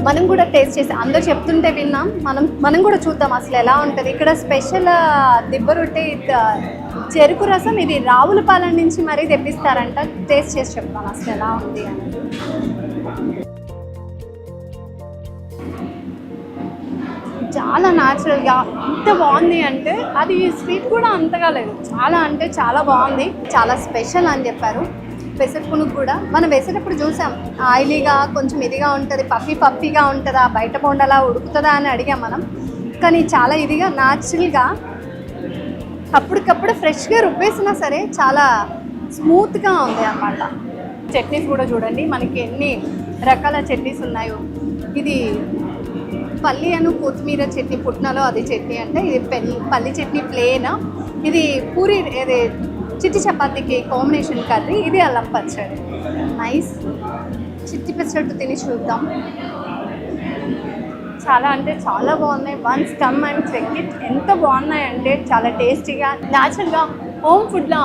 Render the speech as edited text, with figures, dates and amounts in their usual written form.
మనం కూడా టేస్ట్ చేసి అందరూ చెప్తుంటే విన్నాం, మనం కూడా చూద్దాం అసలు ఎలా ఉంటుంది. ఇక్కడ స్పెషల్ దిబ్బ రొట్టె చెరుకు రసం, ఇది రావులపాలెం నుంచి మరీ తెప్పిస్తారంట. టేస్ట్ చేసి చెప్తాను అసలు ఎలా ఉంది అని. చాలా న్యాచురల్గా ఎంత బాగుంది అంటే, అది స్వీట్ కూడా అంతగా లేదు, చాలా అంటే చాలా బాగుంది. చాలా స్పెషల్ అని చెప్పారు. పెసర పునుగు కూడా మనం వేసేటప్పుడు చూసాం, ఆయిలీగా కొంచెం ఇదిగా ఉంటుంది, పఫీగా ఉంటుందా, బయట బొండలా ఉడుకుతుందా అని అడిగాం మనం. కానీ చాలా ఇదిగా న్యాచురల్గా అప్పటికప్పుడు ఫ్రెష్గా రుబ్బేసినా సరే చాలా స్మూత్గా ఉంది అన్నమాట. చట్నీస్ కూడా చూడండి మనకి ఎన్ని రకాల చట్నీస్ ఉన్నాయో. ఇది పల్లి అను కొత్తిమీర చట్నీ, పుట్నాలో అది చట్నీ అంటే, ఇది పల్లి చట్నీ ప్లేన్, ఇది పూరి ఇది చిట్టి చపాతీకి కాంబినేషన్ కర్రీ, ఇది అల్లం పచ్చడి. నైస్. చిట్టి పెసరట్టు తిని చూద్దాం. చాలా అంటే చాలా బాగున్నాయి. Once come and check it. ఎంత బాగున్నాయంటే చాలా టేస్టీగా న్యాచురల్గా హోమ్ ఫుడ్లా